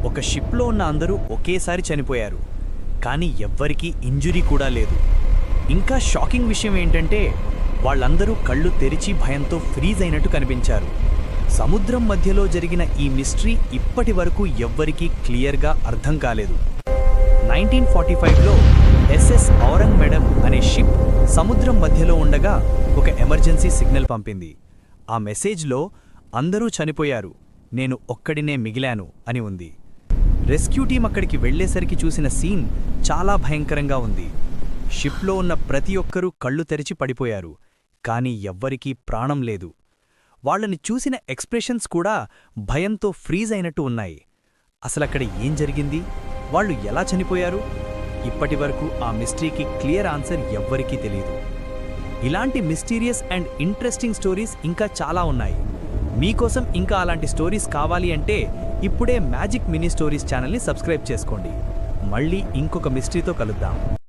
ఒక షిప్లో ఉన్న అందరూ ఒకేసారి చనిపోయారు, కానీ ఎవ్వరికీ ఇంజురీ కూడా లేదు. ఇంకా షాకింగ్ విషయం ఏంటంటే వాళ్ళందరూ కళ్ళు తెరిచి భయంతో ఫ్రీజ్ అయినట్టు కనిపించారు. సముద్రం మధ్యలో జరిగిన ఈ మిస్టరీ ఇప్పటి వరకు ఎవ్వరికీ క్లియర్గా అర్థం కాలేదు. 1945లో ఎస్ఎస్ ఔరంగ్ మెడమ్ అనే షిప్ సముద్రం మధ్యలో ఉండగా ఒక ఎమర్జెన్సీ సిగ్నల్ పంపింది. ఆ మెసేజ్లో అందరూ చనిపోయారు, నేను ఒక్కడినే మిగిలాను అని ఉంది. రెస్క్యూ టీం అక్కడికి వెళ్లేసరికి చూసిన సీన్ చాలా భయంకరంగా ఉంది. షిప్లో ఉన్న ప్రతి ఒక్కరూ కళ్ళు తెరిచి పడిపోయారు, కానీ ఎవ్వరికీ ప్రాణం లేదు. వాళ్ళని చూసిన ఎక్స్ప్రెషన్స్ కూడా భయంతో ఫ్రీజ్ అయినట్టు ఉన్నాయి. అసలక్కడ ఏం జరిగింది, వాళ్ళు ఎలా చనిపోయారు? ఇప్పటివరకు ఆ మిస్టరీకి క్లియర్ ఆన్సర్ ఎవ్వరికీ తెలియదు. ఇలాంటి మిస్టీరియస్ అండ్ ఇంట్రెస్టింగ్ స్టోరీస్ ఇంకా చాలా ఉన్నాయి. మీకోసం ఇంకా అలాంటి స్టోరీస్ కావాలి అంటే ఇప్పుడే మ్యాజిక్ మినీ స్టోరీస్ ఛానల్ని సబ్స్క్రైబ్ చేసుకోండి. మళ్ళీ ఇంకొక మిస్టరీతో కలుద్దాం.